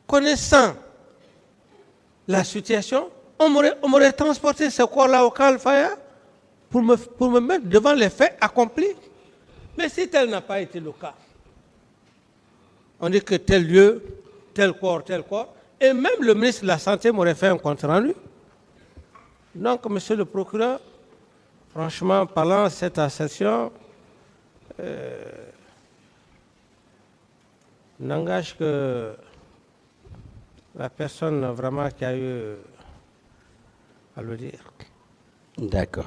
connaissant la situation, on m'aurait transporté ce corps-là au camp Faya pour me mettre devant les faits accomplis. Mais si tel n'a pas été le cas, on dit que tel lieu, tel corps, et même le ministre de la Santé m'aurait fait un compte rendu. Donc, monsieur le procureur, franchement, parlant de cette assertion, n'engage que la personne vraiment qui a eu à le dire. D'accord.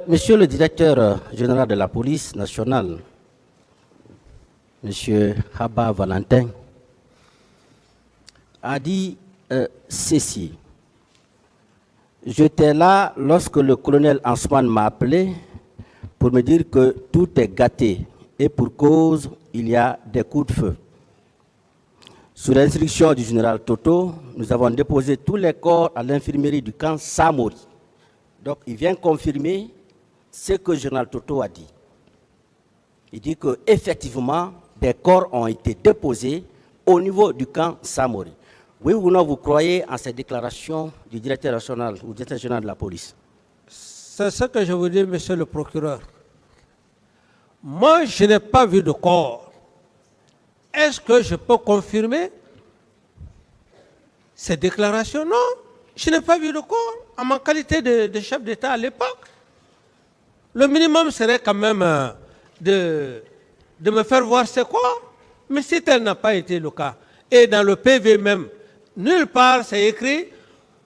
Monsieur le directeur général de la police nationale, Monsieur Haba Valentin, a dit ceci. J'étais là lorsque le colonel Ansoumane m'a appelé pour me dire que tout est gâté et pour cause, il y a des coups de feu. Sous l'instruction du général Toto, nous avons déposé tous les corps à l'infirmerie du camp Samori. Donc, il vient confirmer ce que le général Toto a dit. Il dit qu'effectivement, des corps ont été déposés au niveau du camp Samori. Oui ou non, vous croyez en ces déclarations du directeur national ou directeur général de la police? C'est ce que je vous dis, monsieur le procureur. Moi, je n'ai pas vu de corps. Est-ce que je peux confirmer ces déclarations? Non, je n'ai pas vu de corps en ma qualité de chef d'État à l'époque. Le minimum serait quand même de me faire voir ces corps. Mais si tel n'a pas été le cas, et dans le PV même, nulle part c'est écrit,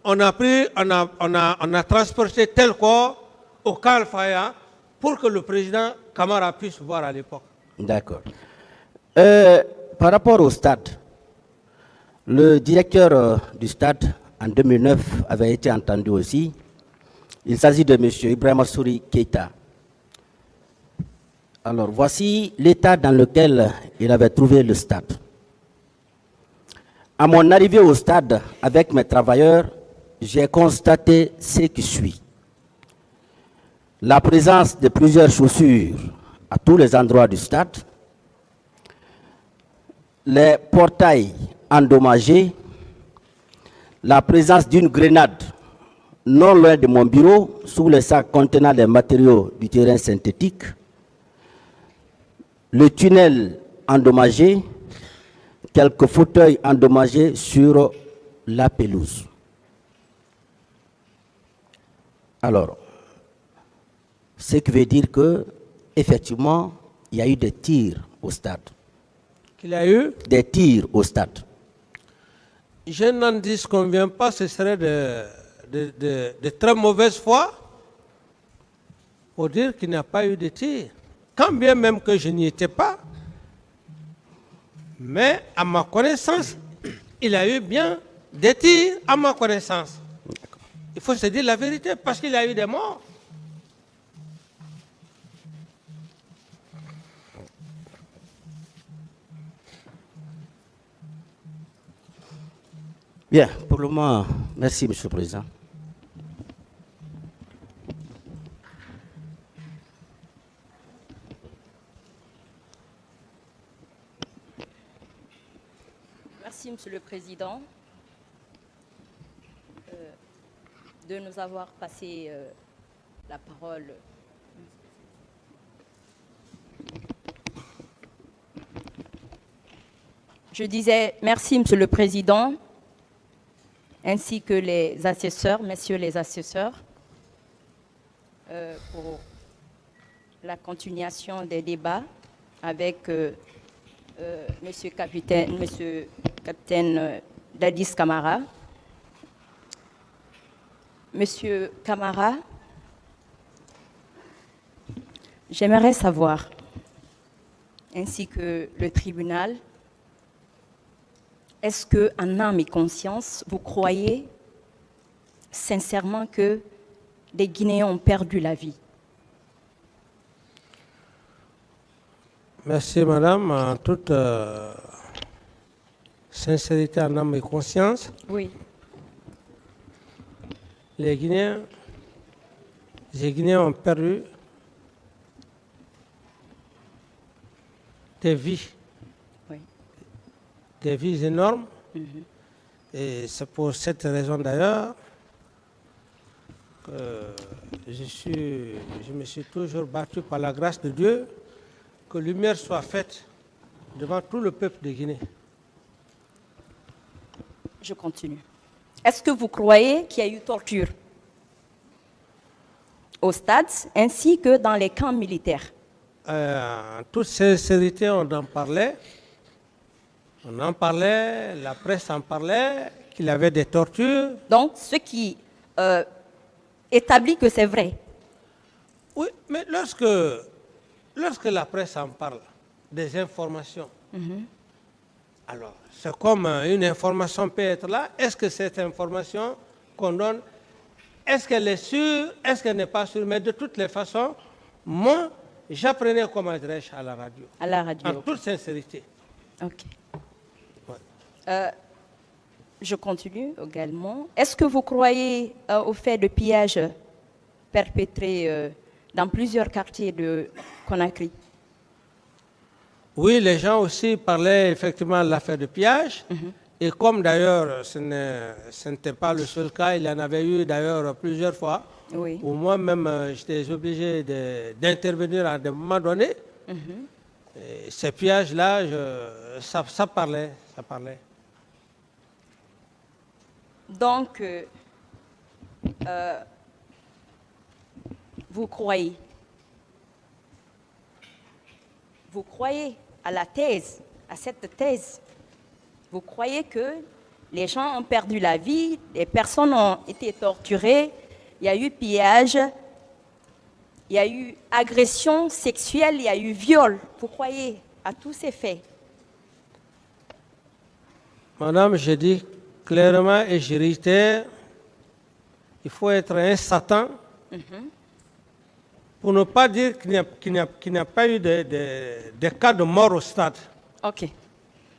on a transporté tel corps au camp Faya pour que le président Camara puisse voir à l'époque. D'accord. Par rapport au stade, le directeur du stade en 2009 avait été entendu aussi. Il s'agit de M. Ibrahima Souri Keita. Alors, voici l'état dans lequel il avait trouvé le stade. À mon arrivée au stade avec mes travailleurs, j'ai constaté ce qui suit. La présence de plusieurs chaussures à tous les endroits du stade, les portails endommagés, la présence d'une grenade non loin de mon bureau, sous le sac contenant les matériaux du terrain synthétique, le tunnel endommagé, quelques fauteuils endommagés sur la pelouse. Alors, ce qui veut dire que, effectivement, il y a eu des tirs au stade. Qu'il y a eu des tirs au stade. Je n'en disconviens pas, ce serait de très mauvaise foi pour dire qu'il n'y a pas eu de tir. Quand bien même que je n'y étais pas, mais à ma connaissance, il y a eu bien des tirs à ma connaissance. Il faut se dire la vérité parce qu'il y a eu des morts. Bien, pour le moment, merci, Monsieur le Président. Merci, Monsieur le Président, de nous avoir passé la parole. Je disais merci, Monsieur le Président, ainsi que les assesseurs, messieurs les assesseurs, pour la continuation des débats avec monsieur capitaine Dadis Camara. Monsieur Camara, j'aimerais savoir, ainsi que le tribunal, est-ce que, en âme et conscience, vous croyez sincèrement que des Guinéens ont perdu la vie? Merci, madame. En toute sincérité, en âme et conscience. Oui. les Guinéens ont perdu des vies, Oui. des vies énormes. Et c'est pour cette raison d'ailleurs que je me suis toujours battu par la grâce de Dieu que lumière soit faite devant tout le peuple de Guinée. Je continue. Est-ce que vous croyez qu'il y a eu torture au stade ainsi que dans les camps militaires? En toute sincérité, on en parlait. On en parlait, la presse en parlait, qu'il y avait des tortures. Donc, ce qui établit que c'est vrai. Oui, mais lorsque la presse en parle, des informations, alors c'est comme une information peut être là. Est-ce que cette information qu'on donne, est-ce qu'elle est sûre, est-ce qu'elle n'est pas sûre? Mais de toutes les façons, moi, j'apprenais comment dirais-je à la radio. À la radio. En toute sincérité. Ok. Ouais. Je continue également. Est-ce que vous croyez au fait de pillage perpétré dans plusieurs quartiers de Conakry? Oui, les gens aussi parlaient effectivement de l'affaire de pillage. Et comme d'ailleurs ce n'était pas le seul cas, il y en avait eu d'ailleurs plusieurs fois, Oui. où moi-même j'étais obligé d'intervenir à des moments donnés. Et ces pillages-là, ça parlait. Donc, vous croyez à la thèse, à cette thèse. Vous croyez que les gens ont perdu la vie, les personnes ont été torturées, il y a eu pillage, il y a eu agression sexuelle, il y a eu viol. Vous croyez à tous ces faits? Madame, je dis clairement et je réitère, il faut être un Satan pour ne pas dire qu'il n'y a pas eu de cas de mort au stade. Ok.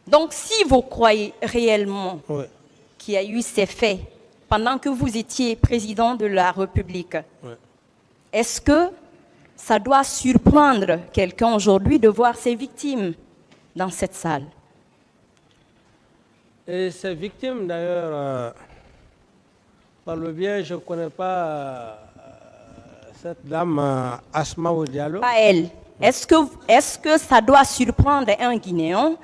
Donc, si vous croyez réellement Oui. qu'il y a eu ces faits pendant que vous étiez président de la République, Oui. est-ce que ça doit surprendre quelqu'un aujourd'hui de voir ses victimes dans cette salle? Et ces victimes, d'ailleurs, par le bien, je ne connais pas cette dame Asma Diallo. Pas elle. Est-ce que ça doit surprendre un Guinéen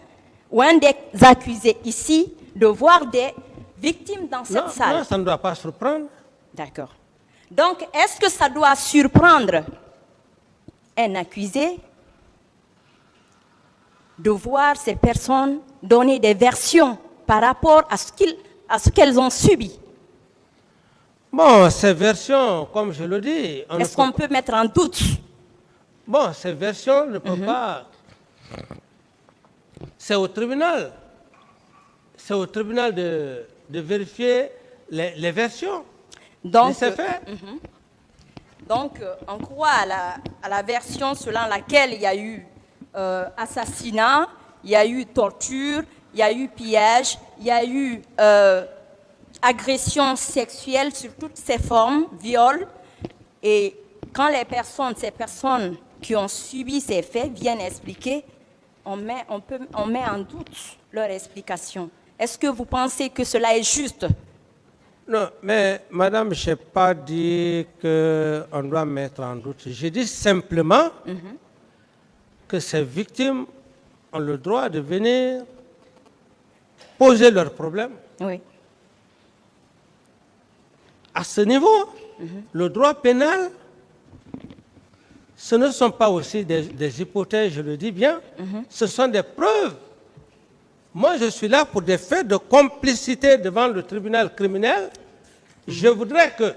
ou un des accusés ici de voir des victimes dans cette salle? Non, ça ne doit pas surprendre. D'accord. Donc, est-ce que ça doit surprendre un accusé de voir ces personnes donner des versions par rapport à ce qu'elles ont subi? Bon, ces versions, comme je le dis... Est-ce qu'on peut mettre en doute? Bon, ces versions ne peuvent pas... C'est au tribunal. C'est au tribunal de vérifier les versions. Donc, c'est fait. Donc, on croit à la version selon laquelle il y a eu assassinat, il y a eu torture, il y a eu pillage, il y a eu agression sexuelle sur toutes ses formes, viol. Et quand ces personnes qui ont subi ces faits viennent expliquer, on met en doute leur explication. Est-ce que vous pensez que cela est juste? Non, mais madame, je n'ai pas dit qu'on doit mettre en doute. Je dis simplement que ces victimes ont le droit de venir poser leurs problèmes. Oui. À ce niveau, le droit pénal, ce ne sont pas aussi des hypothèses, je le dis bien, ce sont des preuves. Moi, je suis là pour des faits de complicité devant le tribunal criminel. Je voudrais que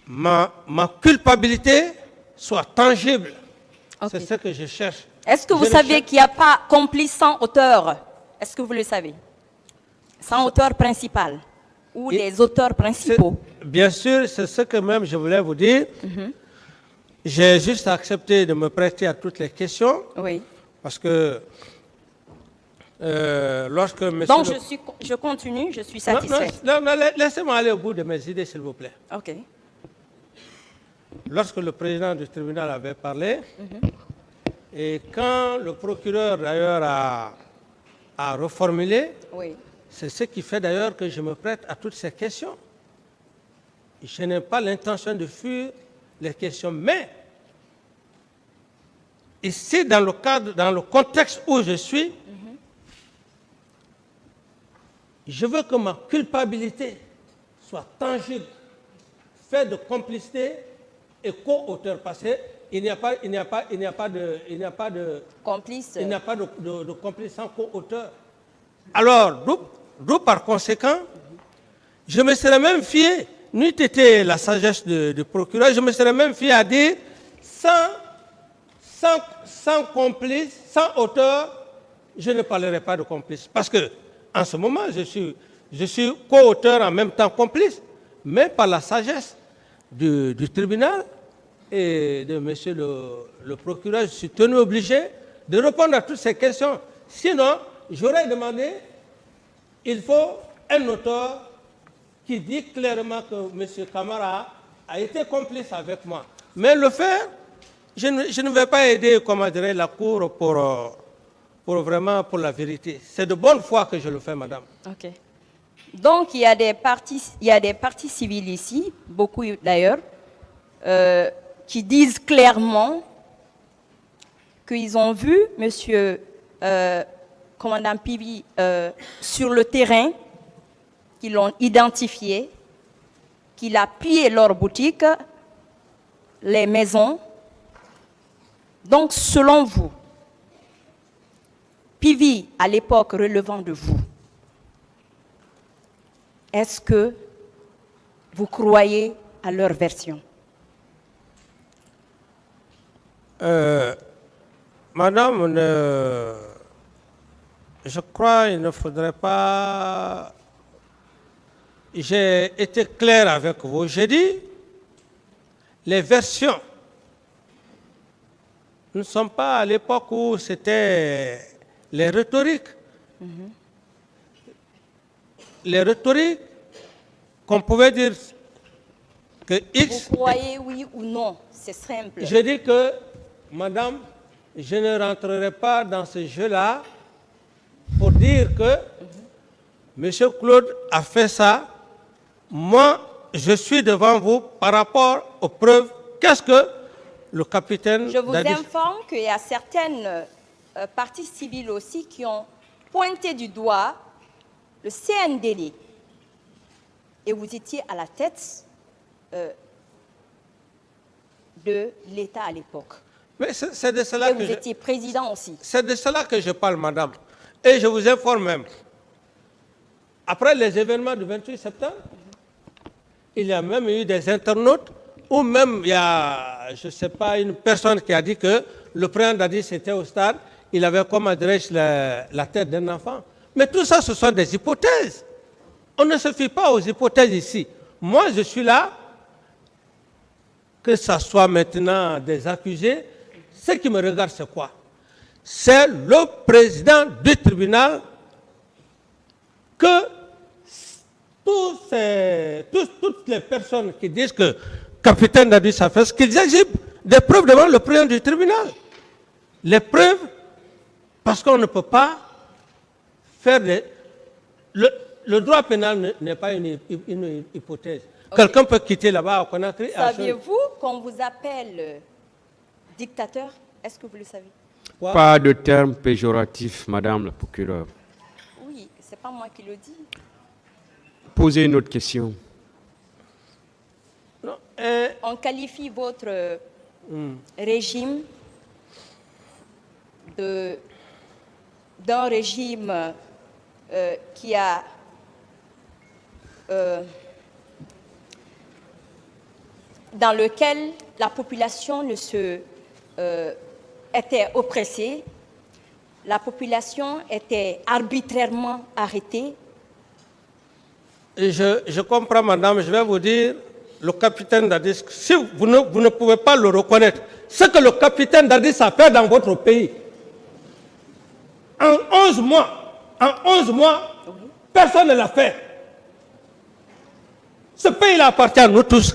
ma culpabilité soit tangible. Ok. C'est ce que je cherche. Est-ce que vous savez qu'il n'y a pas complice sans auteur? Est-ce que vous le savez? Sans auteur principal ou les auteurs principaux? Bien sûr, c'est ce que même je voulais vous dire. J'ai juste accepté de me prêter à toutes les questions. Oui. Parce que lorsque monsieur... Donc je continue, je suis satisfait. Non, laissez-moi aller au bout de mes idées, s'il vous plaît. OK. Lorsque le président du tribunal avait parlé, et quand le procureur d'ailleurs a reformulé, Oui. c'est ce qui fait d'ailleurs que je me prête à toutes ces questions. Je n'ai pas l'intention de fuir les questions, mais ici, dans le contexte où je suis, je veux que ma culpabilité soit tangible, faite de complicité et co-auteur, parce qu'il n'y a pas de Complice. Il n'y a pas de complice sans co-auteur. Alors, d'où par conséquent, je me serais même fié, n'eût été la sagesse du procureur, je me serais même fié à dire sans complice, sans auteur, je ne parlerai pas de complice. Parce que, en ce moment, je suis co-auteur en même temps complice, mais par la sagesse du tribunal et de monsieur le procureur, je suis tenu obligé de répondre à toutes ces questions. Sinon, j'aurais demandé, il faut un auteur qui dit clairement que M. Camara a été complice avec moi. Mais le faire, je ne vais pas aider, comment dirais, la Cour pour vraiment pour la vérité. C'est de bonne foi que je le fais, madame. OK. Donc, il y a des parties civiles ici, beaucoup d'ailleurs, qui disent clairement qu'ils ont vu M. Commandant Pivi sur le terrain, qu'ils l'ont identifié, qu'il a pillé leurs boutiques, les maisons. Donc, selon vous, Pivi, à l'époque relevant de vous, est-ce que vous croyez à leur version? Madame, je crois qu'il ne faudrait pas... J'ai été clair avec vous. J'ai dit, les versions ne sont pas à l'époque où c'était les rhétoriques. Les rhétoriques qu'on pouvait dire que X... Vous croyez oui ou non? C'est simple. Je dis que, madame, je ne rentrerai pas dans ce jeu-là pour dire que M. Claude a fait ça. Moi, je suis devant vous par rapport aux preuves. Qu'est-ce que le capitaine... Je vous informe qu'il y a certaines parties civiles aussi qui ont pointé du doigt le CNDD. Et vous étiez à la tête de l'État à l'époque. Mais c'est de cela et vous étiez président aussi. C'est de cela que je parle, madame. Et je vous informe même. Après les événements du 28 septembre, il y a même eu des internautes, ou même il y a, je ne sais pas, une personne qui a dit que le président Dadis était au stade, il avait comme adresse la tête d'un enfant. Mais tout ça, ce sont des hypothèses. On ne se fie pas aux hypothèses ici. Moi, je suis là, que ce soit maintenant des accusés. Ce qui me regarde, c'est quoi? C'est le président du tribunal que toutes les personnes qui disent que le capitaine Dadis a fait ce qu'ils exhibent des preuves devant le président du tribunal. Les preuves, parce qu'on ne peut pas faire des... Le droit pénal n'est pas une hypothèse. Okay. Quelqu'un peut quitter là-bas au Conakry. Saviez-vous qu'on vous appelle dictateur? Est-ce que vous le savez? Quoi? Pas de terme péjoratif, madame la procureure. Oui, c'est pas moi qui le dis. Posez une autre question. Non, on qualifie votre régime d'un régime qui a dans lequel la population était oppressée, la population était arbitrairement arrêtée. Et je comprends, madame, je vais vous dire, le capitaine Dadis, si vous ne pouvez pas le reconnaître, ce que le capitaine Dadis a fait dans votre pays, en 11 mois, en 11 mois, personne ne l'a fait. Ce pays-là appartient à nous tous.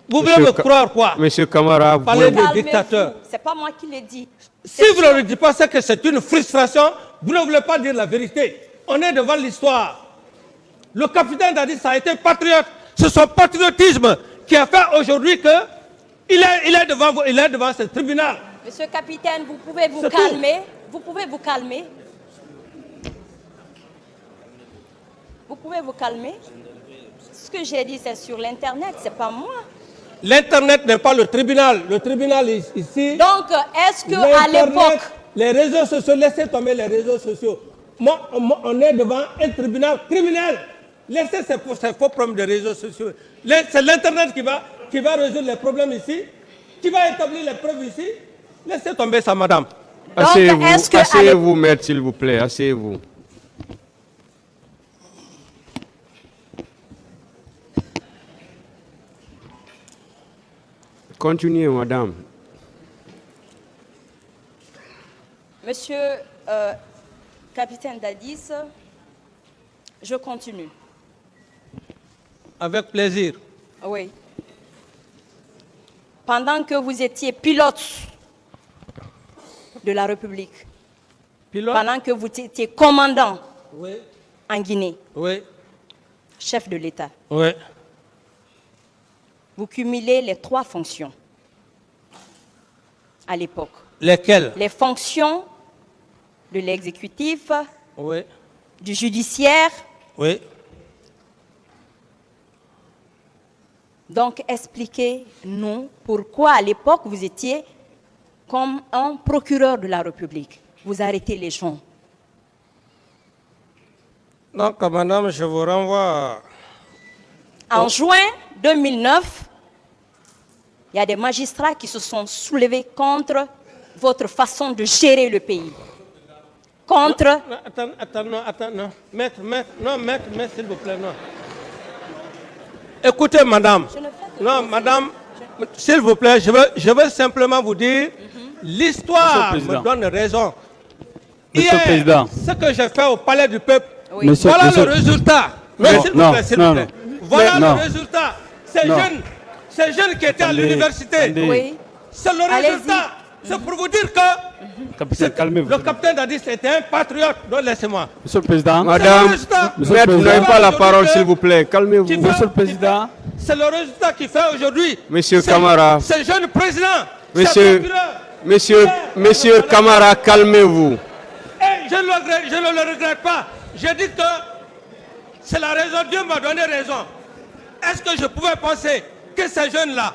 Vous voulez me croire quoi? Monsieur Camara, vous Parlez pouvez- de dictateur. C'est pas moi qui l'ai dit. Si vous ne le dites pas, c'est que c'est une frustration. Vous ne voulez pas dire la vérité. On est devant l'histoire. Le capitaine Dadis a été patriote. C'est son patriotisme qui a fait aujourd'hui qu'il est devant vous, il est devant ce tribunal. Monsieur le capitaine, vous pouvez vous C'est tout. calmer. Vous pouvez vous calmer. Vous pouvez vous calmer. Ce que j'ai dit, c'est sur l'Internet, c'est pas moi. L'Internet n'est pas le tribunal. Le tribunal est ici. Donc, est-ce que à L'Internet, l'époque, les réseaux sociaux, laissez tomber les réseaux sociaux. Moi, on est devant un tribunal criminel. Laissez ces faux problèmes des réseaux sociaux. C'est l'Internet qui va résoudre les problèmes ici, qui va établir les preuves ici. Laissez tomber ça, madame. Asseyez-vous, est-ce que asseyez-vous, maître, s'il vous plaît, asseyez-vous. Continuez, madame. monsieur capitaine Dadis, je continue. Avec plaisir. Oui. Pendant que vous étiez pilote de la République, Pilote? pendant que vous étiez commandant Oui. en Guinée, Oui. chef de l'État, Oui. vous cumulez les 3 fonctions à l'époque. Lesquels? Les fonctions de l'exécutif, Oui. du judiciaire. Oui. Donc, expliquez-nous pourquoi à l'époque vous étiez comme un procureur de la République. Vous arrêtez les gens. Donc, madame, je vous renvoie. En juin 2009, il y a des magistrats qui se sont soulevés contre votre façon de gérer le pays. Contre... Non, attends, non. Maître, s'il vous plaît, non. Écoutez, madame. Je ne fais que Non, madame, s'il vous plaît, je veux simplement vous dire, l'histoire Monsieur le me Président. donne raison. Monsieur le Hier, Président. ce que j'ai fait au Palais du Peuple, Oui. Monsieur- voilà monsieur- le résultat. Non, Non, s'il vous non, plaît, s'il non, vous plaît. non. Voilà Non. le résultat. Ces Non. jeunes qui étaient à Attendez, l'université, attendez. Oui. c'est le Allez-y. résultat. C'est pour vous dire que Capitaine, calmez-vous. le capitaine Dadis était un patriote. Donc laissez-moi. Monsieur le Président. Madame, C'est le résultat. Monsieur le maître, vous Président. n'avez pas la parole, s'il vous plaît, calmez-vous. Qui fait- Monsieur le Président. C'est le résultat qui fait aujourd'hui. Monsieur Ce- Camara. Ce jeune président. Monsieur- ce procureur, Monsieur, hier, monsieur voilà. Camara, calmez-vous. Et je ne le regrette pas. Je dis que c'est la raison. Dieu m'a donné raison. Est-ce que je pouvais penser que ces jeunes-là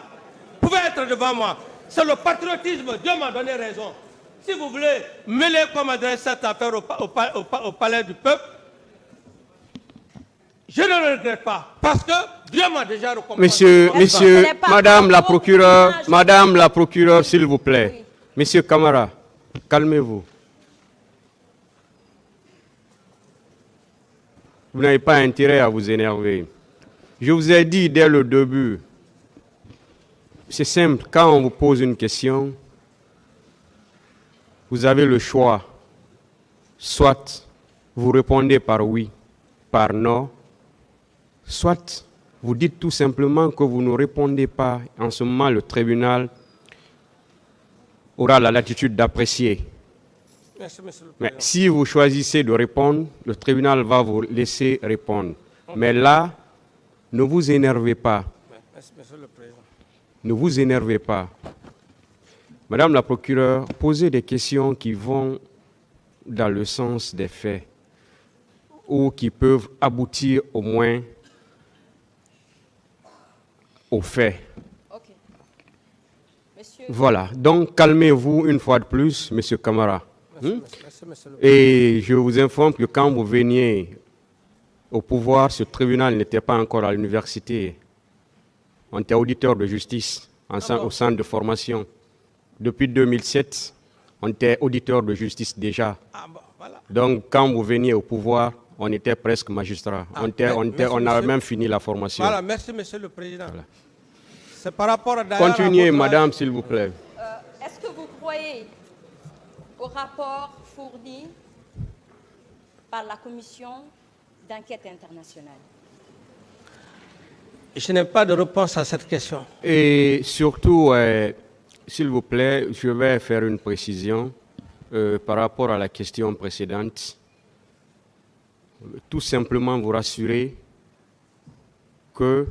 pouvaient être devant moi? C'est le patriotisme. Dieu m'a donné raison. Si vous voulez mêler comme adresse cette affaire au palais du peuple, je ne le regrette pas. Parce que Dieu m'a déjà recompensé. Monsieur, que monsieur, ce n'est pas madame la bravo, procureure, courage. madame la procureure, s'il vous plaît. Oui. Monsieur Camara, calmez-vous. Vous n'avez pas intérêt à vous énerver. Je vous ai dit dès le début, c'est simple, quand on vous pose une question, vous avez le choix. Soit vous répondez par oui, par non, soit vous dites tout simplement que vous ne répondez pas. En ce moment, le tribunal aura la latitude d'apprécier. Merci, monsieur le Mais président. si vous choisissez de répondre, le tribunal va vous laisser répondre. Mais là, ne vous énervez pas. Merci, monsieur le président. Ne vous énervez pas. Madame la procureure, posez des questions qui vont dans le sens des faits ou qui peuvent aboutir au moins aux faits. Ok. Monsieur, Voilà. Donc, calmez-vous une fois de plus, Monsieur Camara. Merci, monsieur le président. Et je vous informe que quand vous veniez au pouvoir, ce tribunal n'était pas encore à l'université. On était auditeur de justice au centre de formation. Depuis 2007, on était auditeur de justice déjà. Ah bon, voilà. Donc, quand vous veniez au pouvoir, on était presque magistrat. Ah, On merci, avait monsieur. même fini la formation. Voilà, merci, monsieur le président. C'est par rapport à Continuez, madame, s'il vous plaît. est-ce que vous croyez au rapport fourni par la commission d'enquête internationale? Je n'ai pas de réponse à cette question. Et surtout, s'il vous plaît, je vais faire une précision par rapport à la question précédente. Tout simplement vous rassurer que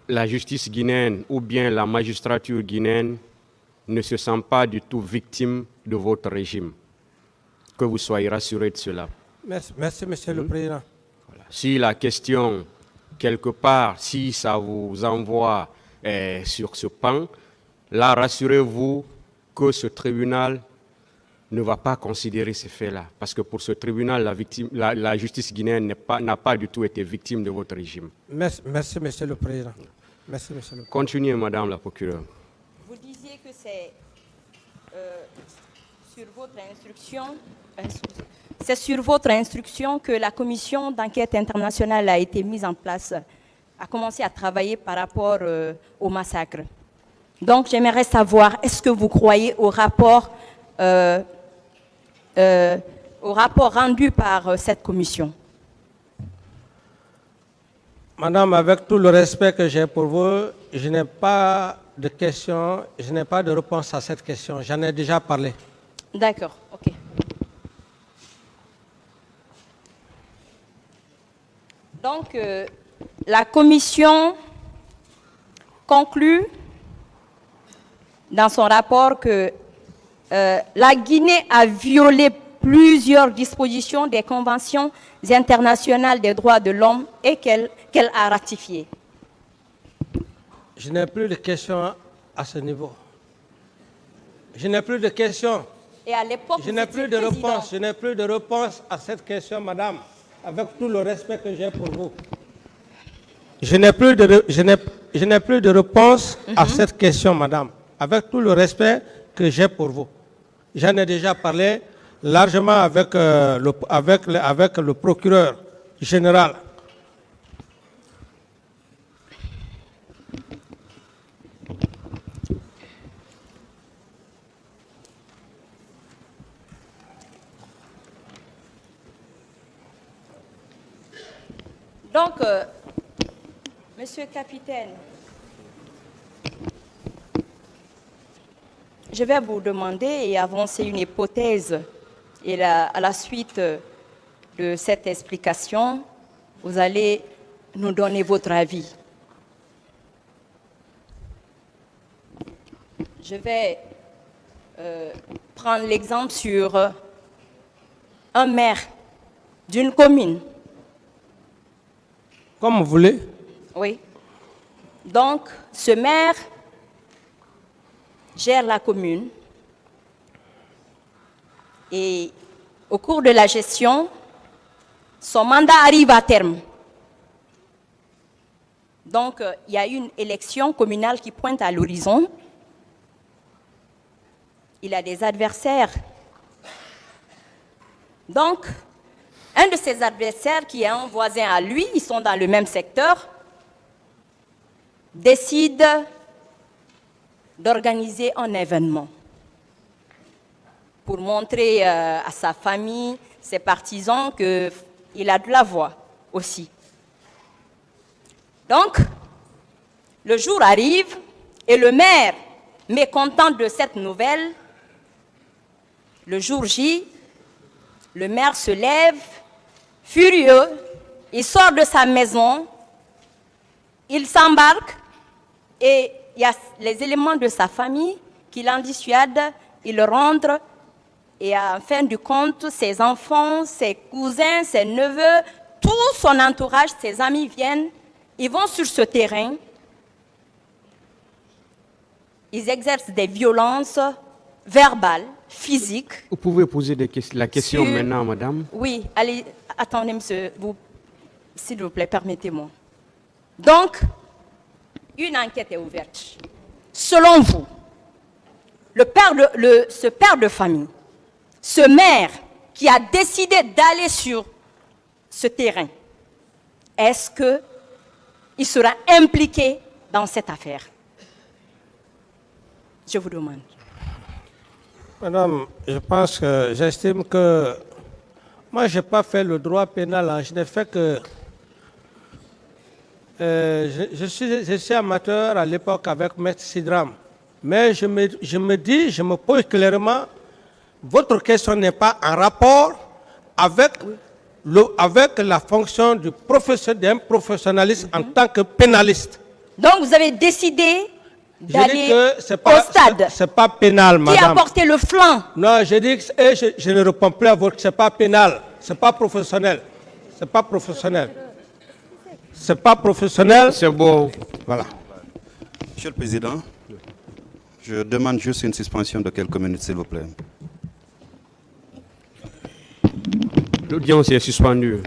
la justice guinéenne ou bien la magistrature guinéenne ne se sent pas du tout victime de votre régime. Que vous soyez rassurés de cela. Merci, Monsieur le Président. Voilà. Si la question, quelque part, si ça vous envoie sur ce pan, là, rassurez-vous que ce tribunal ne va pas considérer ces faits-là. Parce que pour ce tribunal, la justice guinéenne n'a pas du tout été victime de votre régime. Merci, Monsieur le Président. Merci, Monsieur le Président. Continuez, Madame la procureure. Vous disiez que c'est sur votre instruction, c'est sur votre instruction que la commission d'enquête internationale a été mise en place, a commencé à travailler par rapport au massacre. Donc, j'aimerais savoir, est-ce que vous croyez au rapport rendu par cette commission? Madame, avec tout le respect que j'ai pour vous, je n'ai pas de question, je n'ai pas de réponse à cette question. J'en ai déjà parlé. D'accord, ok. Donc, la commission conclut dans son rapport que la Guinée a violé plusieurs dispositions des conventions internationales des droits de l'homme et qu'elle a ratifiées. Je n'ai plus de questions à ce niveau. Je n'ai plus de questions. Et à l'époque, Je n'ai plus de réponse. Je n'ai plus de réponse à cette question, madame, avec tout le respect que j'ai pour vous. Je n'ai plus de réponse à cette question, madame, avec tout le respect que j'ai pour vous. J'en ai déjà parlé largement avec le procureur général. Donc, Monsieur le capitaine, je vais vous demander et avancer une hypothèse. Et à la suite de cette explication, vous allez nous donner votre avis. Je vais prendre l'exemple sur un maire d'une commune. Comme vous voulez. Oui. Donc, ce maire gère la commune et au cours de la gestion, son mandat arrive à terme. Donc, il y a une élection communale qui pointe à l'horizon. Il a des adversaires. Donc, un de ses adversaires, qui est un voisin à lui, ils sont dans le même secteur, décide d'organiser un événement pour montrer à sa famille, ses partisans, qu'il a de la voix aussi. Donc, le jour arrive et le maire, mécontent de cette nouvelle, le jour J, le maire se lève, furieux, il sort de sa maison, il s'embarque et il y a les éléments de sa famille qui l'en dissuadent, ils le rentrent et en fin de compte, ses enfants, ses cousins, ses neveux, tout son entourage, ses amis viennent, ils vont sur ce terrain, ils exercent des violences verbales, physiques. Vous pouvez poser la question maintenant, madame? Oui, allez, attendez, monsieur, s'il vous plaît, permettez-moi. Donc, une enquête est ouverte. Selon vous, ce père de famille, ce maire qui a décidé d'aller sur ce terrain, est-ce qu'il sera impliqué dans cette affaire? Je vous demande. Madame, je pense que j'estime que Moi, je n'ai pas fait le droit pénal, hein. Je n'ai fait que... je suis amateur à l'époque avec Maître Sidram. Mais je me pose clairement, votre question n'est pas en rapport avec, avec la fonction d'un professionnaliste en tant que pénaliste. Donc vous avez décidé Je dis d'aller que ce au stade. c'est pas pénal, Qui a madame. porté le flanc? Non, je dis que je ne réponds plus à votre... C'est pas pénal, c'est pas professionnel. C'est pas professionnel. C'est pas professionnel. C'est bon. Voilà. Monsieur le Président, je demande juste une suspension de quelques minutes, s'il vous plaît. L'audience est suspendue.